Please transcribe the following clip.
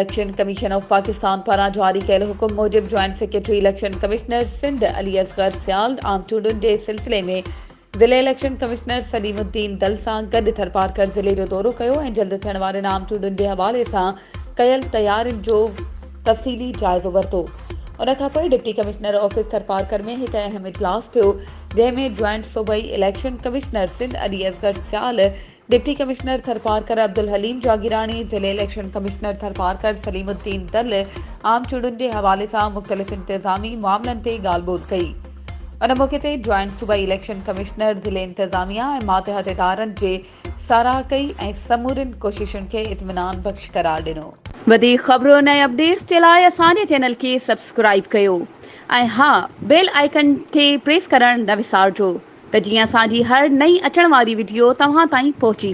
Election commission of Pakistan पारां जारी कयल हुकुम मूजिब joint secretary election commissioner Sindh Ali Asghar Sial आम चूंडुनि जे सिलसिले में ज़िले इलेक्शन कमिश्नर सलीमुद्दीन दल सां गॾु थरपारकर ज़िले जो दौरो कयो ऐं जल्द थियण वारनि आम चूंडुनि जे हवाले सां कयल तयारियुनि जो तफ़सीली जाइज़ो वरितो। उन खां पोइ डिप्टी कमिश्नर ऑफिस थरपारकर में हिकु अहम इजलास थियो, जंहिंमें जॉइंट सूबाई इलेक्शन कमिश्नर सिंध अली असगर सियाल, डिप्टी कमिश्नर थरपारकर अब्दुल हलीम जागीरानी, ज़िले इलेक्शन कमिश्नर थरपारकर सलीमुद्दीन दल आम चूंडुनि जे हवाले सां मुख़्तलिफ़ इंतज़ामी मामलनि ते ॻाल्हि ॿोल्हि कई। उन मौक़े ते जॉइंट सूबाई इलेक्शन कमिश्नर ज़िले इंतज़ामिया ऐं मातहत इदारनि जे साराह कई ऐं समूरियुनि कोशिशुनि खे इत्मीनान बख़्श करार ॾिनो। वधीक ख़बरुनि ऐं अपडेट्स जे लाइ असांजे चैनल खे सब्सक्राइब कयो ऐं हा, बेल आइकन खे प्रेस करणु न विसारिजो त जीअं असांजी हर नई अचण वारी वीडियो तव्हां ताईं पहुची सघे।